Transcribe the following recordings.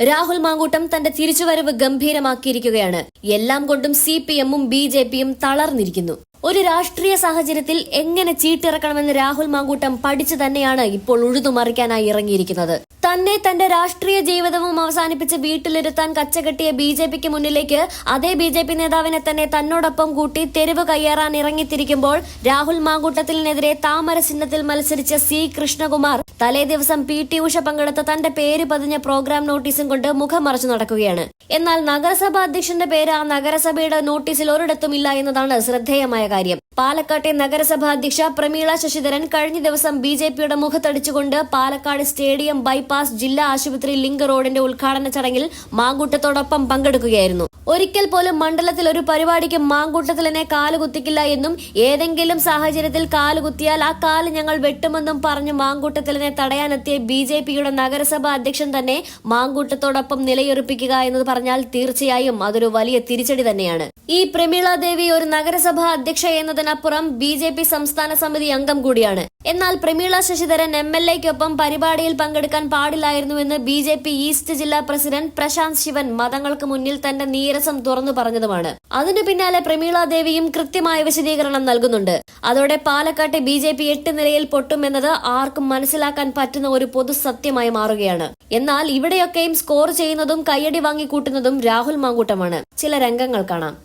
രാഹുൽ മാങ്കൂട്ടം തന്റെ തിരിച്ചുവരവ് ഗംഭീരമാക്കിയിരിക്കുകയാണ്. എല്ലാം കൊണ്ടും CPM-ഉം BJP-യും തളർന്നിരിക്കുന്നു. ഒരു രാഷ്ട്രീയ സാഹചര്യത്തിൽ എങ്ങനെ ചീട്ടിറക്കണമെന്ന് രാഹുൽ മാങ്കൂട്ടം പഠിച്ചു തന്നെയാണ് ഇപ്പോൾ ഉഴുതുമറിക്കാനായി ഇറങ്ങിയിരിക്കുന്നത്. തന്നെ തന്റെ രാഷ്ട്രീയ ജീവിതവും അവസാനിപ്പിച്ച് വീട്ടിലിരുത്താൻ കച്ചകെട്ടിയ BJP-ക്ക് മുന്നിലേക്ക് അതേ BJP നേതാവിനെ തന്നെ തന്നോടൊപ്പം കൂട്ടി തെരുവ് കയ്യേറാൻ ഇറങ്ങിത്തിരിക്കുമ്പോൾ രാഹുൽ മാങ്കൂട്ടത്തിനെതിരെ താമര ചിഹ്നത്തിൽ മത്സരിച്ച C. കൃഷ്ണകുമാർ തലേ ദിവസം PT ഉഷ പങ്കെടുത്ത തന്റെ പേര് പതിഞ്ഞ പ്രോഗ്രാം നോട്ടീസും കൊണ്ട് മുഖം മറച്ചു നടക്കുകയാണ്. എന്നാൽ നഗരസഭാ അധ്യക്ഷന്റെ പേര് ആ നഗരസഭയുടെ നോട്ടീസിൽ ഒരിടത്തും ഇല്ല എന്നതാണ് ശ്രദ്ധേയമായ കാര്യം. പാലക്കാട്ടെ നഗരസഭാ അധ്യക്ഷ പ്രമീള ശശിധരൻ കഴിഞ്ഞ ദിവസം BJP-യുടെ മുഖത്തടിച്ചുകൊണ്ട് പാലക്കാട് സ്റ്റേഡിയം ബൈപ്പാസ് ജില്ലാ ആശുപത്രി ലിങ്ക് റോഡിന്റെ ഉദ്ഘാടന ചടങ്ങിൽ മാങ്കൂട്ടത്തോടൊപ്പം പങ്കെടുക്കുകയായിരുന്നു. ഒരിക്കൽ പോലും മണ്ഡലത്തിൽ ഒരു പരിപാടിക്ക് മാങ്കൂട്ടത്തിലിനെ കാലുകുത്തിക്കില്ല എന്നും ഏതെങ്കിലും സാഹചര്യത്തിൽ കാലുകുത്തിയാൽ ആ കാല് ഞങ്ങൾ വെട്ടുമെന്നും പറഞ്ഞു മാങ്കൂട്ടത്തിലിനെ തടയാനെത്തിയ BJP-യുടെ നഗരസഭാ അധ്യക്ഷൻ തന്നെ മാങ്കൂട്ടത്തോടൊപ്പം നിലയുറപ്പിക്കുക എന്ന് പറഞ്ഞാൽ തീർച്ചയായും അതൊരു വലിയ തിരിച്ചടി തന്നെയാണ്. ഈ പ്രമീള ദേവി ഒരു നഗരസഭാ അധ്യക്ഷ എന്നതിനപ്പുറം BJP സംസ്ഥാന സമിതി അംഗം കൂടിയാണ്. എന്നാൽ പ്രമീള ശശിധരൻ MLA-ക്കൊപ്പം പരിപാടിയിൽ പങ്കെടുക്കാൻ പാടില്ലായിരുന്നുവെന്ന് BJP ഈസ്റ്റ് ജില്ലാ പ്രസിഡന്റ് പ്രശാന്ത് ശിവൻ മതങ്ങൾക്ക് മുന്നിൽ തന്റെ നീരസം തുറന്നു പറഞ്ഞതുമാണ്. അതിനു പിന്നാലെ പ്രമീള ദേവിയും കൃത്യമായ വിശദീകരണം നൽകുന്നുണ്ട്. അതോടെ പാലക്കാട്ടെ BJP 8 നിലയിൽ പൊട്ടുമെന്നത് ആർക്കും മനസ്സിലാക്കാൻ പറ്റുന്ന ഒരു പൊതു സത്യമായി മാറുകയാണ്. എന്നാൽ ഇവിടെയൊക്കെയും സ്കോർ ചെയ്യുന്നതും കയ്യടി വാങ്ങിക്കൂട്ടുന്നതും രാഹുൽ മാങ്കൂട്ടമാണ്. ചില രംഗങ്ങൾ കാണാം.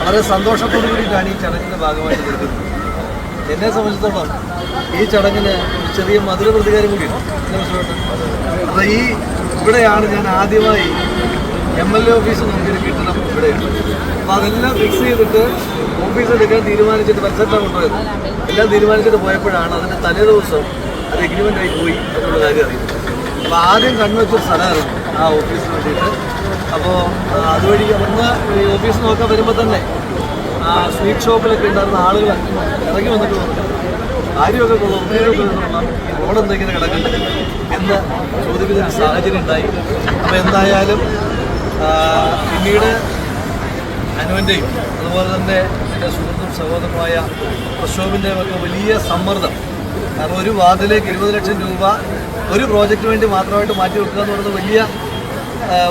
വളരെ സന്തോഷത്തോടു കൂടിയിട്ടാണ് ഈ ചടങ്ങിന്റെ ഭാഗമായിട്ട് കൊടുക്കുന്നത്. എന്നെ സംബന്ധിച്ചിടത്തോളം ഈ ചടങ്ങിന് ഒരു ചെറിയ മധുര പ്രതികാരം കൂടിയുണ്ട്. അപ്പോൾ ഇവിടെയാണ് ഞാൻ ആദ്യമായി MLA ഓഫീസ് നോക്കിയൊരു കെട്ടിടം ഇവിടെയാണ്. അപ്പോൾ അതെല്ലാം ഫിക്സ് ചെയ്തിട്ട് ഓഫീസ് എടുക്കാൻ തീരുമാനിച്ചിട്ട് പരിസരത്താണ് കൊണ്ടുപോയത്. എല്ലാം തീരുമാനിച്ചിട്ട് പോയപ്പോഴാണ് അതിൻ്റെ തലേ ദിവസം അത് എഗ്രിമെൻ്റായി പോയി എന്നുള്ള കാര്യം അറിയുന്നത്. അപ്പോൾ ആദ്യം കണ്ണുവെച്ചൊരു സ്ഥലമായിരുന്നു ആ ഓഫീസിന് വേണ്ടിയിട്ട്. അപ്പോൾ അതുവഴി ഒന്ന് ഈ ഓഫീസ് നോക്കാൻ വരുമ്പോൾ തന്നെ ആ സ്വീറ്റ് ഷോപ്പിലൊക്കെ ഉണ്ടായിരുന്ന ആളുകൾ ഇറങ്ങി വന്നിട്ട് പറഞ്ഞു കാര്യമൊക്കെ കൊള്ളാം, ഉദ്യോഗമൊക്കെ കൊള്ളാം, ഈ റോഡ് എന്തെങ്കിലും കിടക്കണ്ടേ എന്ന് ചോദിക്കുന്നൊരു സാഹചര്യം ഉണ്ടായി. അപ്പോൾ എന്തായാലും പിന്നീട് അനുവിൻ്റെയും അതുപോലെ തന്നെ എൻ്റെ സുഹൃത്തും സഹോദരനുമായ പ്രശോഭിൻ്റെയും ഒക്കെ വലിയ സമ്മർദ്ദം. കാരണം ഒരു വാർഡിലേക്ക് 20 ലക്ഷം രൂപ ഒരു പ്രോജക്റ്റിന് വേണ്ടി മാത്രമായിട്ട് മാറ്റി വെക്കുക എന്ന് പറയുന്നത് വലിയ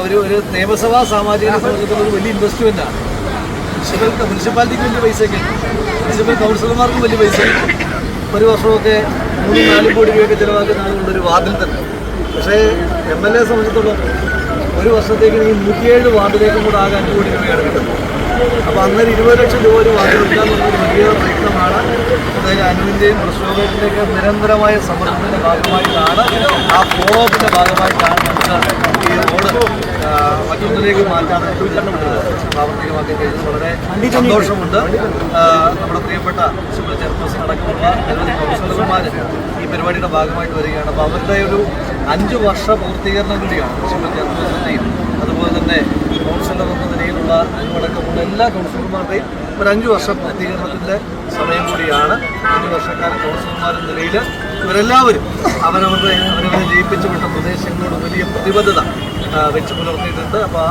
ഒരു നിയമസഭാ സാമാജികനെ സംബന്ധിച്ചിടത്തോളം ഒരു വലിയ ഇൻവെസ്റ്റ്മെൻറ്റാണ്. മുനിസിപ്പാലിറ്റിക്ക് വലിയ പൈസയൊക്കെ, മുനിസിപ്പൽ കൗൺസിലർമാർക്കും വലിയ പൈസ. ഒരു വർഷമൊക്കെ 3-4 കോടി രൂപയൊക്കെ ചിലവാക്കുന്ന ആളുകളുള്ളൊരു വാർഡിൽ തന്നെ. പക്ഷേ MLA സംബന്ധിച്ചിടത്തോളം ഒരു വർഷത്തേക്ക് ഈ 107 വാർഡിലേക്കും കൂടെ ആകെ 5 കോടി രൂപയാണ് കിട്ടുന്നത്. അപ്പോൾ അന്നേരം 20 ലക്ഷം രൂപ ഒരു വാർഡ് എടുക്കുക എന്നുള്ളൊരു വലിയ പ്രയത്നമാണ്. അതായത് അനുവിൻ്റെയും പ്രശ്നത്തിൻ്റെയൊക്കെ നിരന്തരമായ സമ്മർദ്ദത്തിൻ്റെ ഭാഗമായിട്ടാണ്, ആ ഫോളോ അപ്പിൻ്റെ ഭാഗമായിട്ടാണ് നമുക്ക് ഈ റോഡ് മറ്റൊന്നിലേക്ക് മാറ്റാൻ പ്രാവർത്തികമാക്കി കഴിഞ്ഞത്. വളരെ സന്തോഷമുണ്ട്. നമ്മുടെ പ്രിയപ്പെട്ട മുനിസിപ്പൽ ചെയർപേഴ്സൺ അടക്കമുള്ള നിരവധി കൗൺസിലർമാർ ഈ പരിപാടിയുടെ ഭാഗമായിട്ട് വരികയാണ്. അപ്പോൾ അവരുടെ ഒരു 5 വർഷ പൂർത്തീകരണം കൂടിയാണ് മുനിസിപ്പൽ ചെയർപേഴ്സൻ്റെയും അതുപോലെ തന്നെ കൗൺസിലർ എന്ന നിലയിലുള്ള അനുവടക്കമുള്ള എല്ലാ കൗൺസിലർമാരുടെയും ഒരു 5 വർഷ പൂർത്തീകരണത്തിൻ്റെ സമയം കൂടിയാണ്. 5 വർഷക്കാലം കൗൺസിലർമാരെന്ന നിലയിൽ ഇവരെല്ലാവരും അവരവരെ ജയിപ്പിച്ചു വിട്ട പ്രദേശങ്ങളോട് വലിയ പ്രതിബദ്ധത വെച്ച് പുലർത്തിയിട്ടുണ്ട്. അപ്പോൾ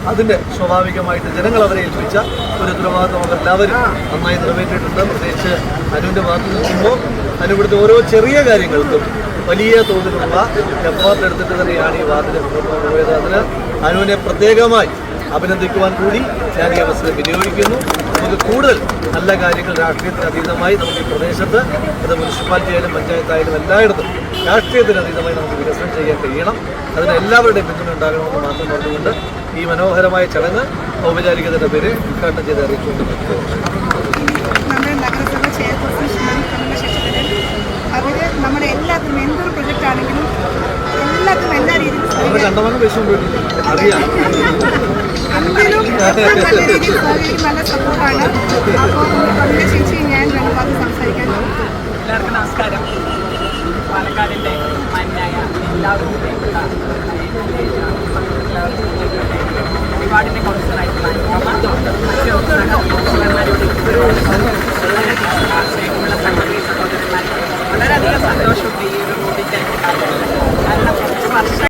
അതിൻ്റെ സ്വാഭാവികമായിട്ട് ജനങ്ങൾ അവരെ ഏൽപ്പിച്ച ഒരു ഉത്തരവാദിത്വം അവരെല്ലാവരും നന്നായി നിറവേറ്റിയിട്ടുണ്ട്. പ്രത്യേകിച്ച് അനുവിൻ്റെ ഭാഗത്ത് നിൽക്കുമ്പോൾ അനുവിടുത്തെ ഓരോ ചെറിയ കാര്യങ്ങൾക്കും വലിയ തോതിലുള്ള എഫേർട്ട് എടുത്തിട്ട് തന്നെയാണ് ഈ വാർഡിനെ മുന്നോട്ട് കൊണ്ടുപോയത്. അതിന് അനുവിനെ പ്രത്യേകമായി അഭിനന്ദിക്കുവാൻ കൂടി ഞാൻ ഈ അവസരം വിനിയോഗിക്കുന്നു. നമുക്ക് കൂടുതൽ നല്ല കാര്യങ്ങൾ രാഷ്ട്രീയത്തിന് അതീതമായി നമുക്ക് ഈ പ്രദേശത്ത്, അത് മുനിസിപ്പാലിറ്റി ആയാലും പഞ്ചായത്തായാലും എല്ലായിടത്തും രാഷ്ട്രീയത്തിന് അതീതമായി നമുക്ക് വികസനം ചെയ്യാൻ കഴിയണം. അതിന് എല്ലാവരുടെയും പിന്തുണ ഉണ്ടാകണമെന്ന് മാത്രം പറഞ്ഞുകൊണ്ട് ഈ മനോഹരമായ ചടങ്ങ് ഔപചാരികതയുടെ പേര് ഉദ്ഘാടനം ചെയ്ത് അറിയിച്ചുകൊണ്ട് നമ്മുടെ നഗരസഭ ചെയർപേഴ്സൺ അവർ നമ്മുടെ എല്ലാത്തിനും എന്തൊരു പ്രൊജക്റ്റ് ആണെങ്കിലും എല്ലാത്തിനും എല്ലാ രീതിയിലും കണ്ടമാനം പൈസ അറിയാം. എന്തിനും നല്ല രീതിയിൽ നല്ല സപ്പോർട്ടാണ്. അപ്പോൾ ചേച്ചി ഞാൻ രണ്ടു ഭാഗത്ത് സംസാരിക്കാൻ. എല്ലാവർക്കും നമസ്കാരം.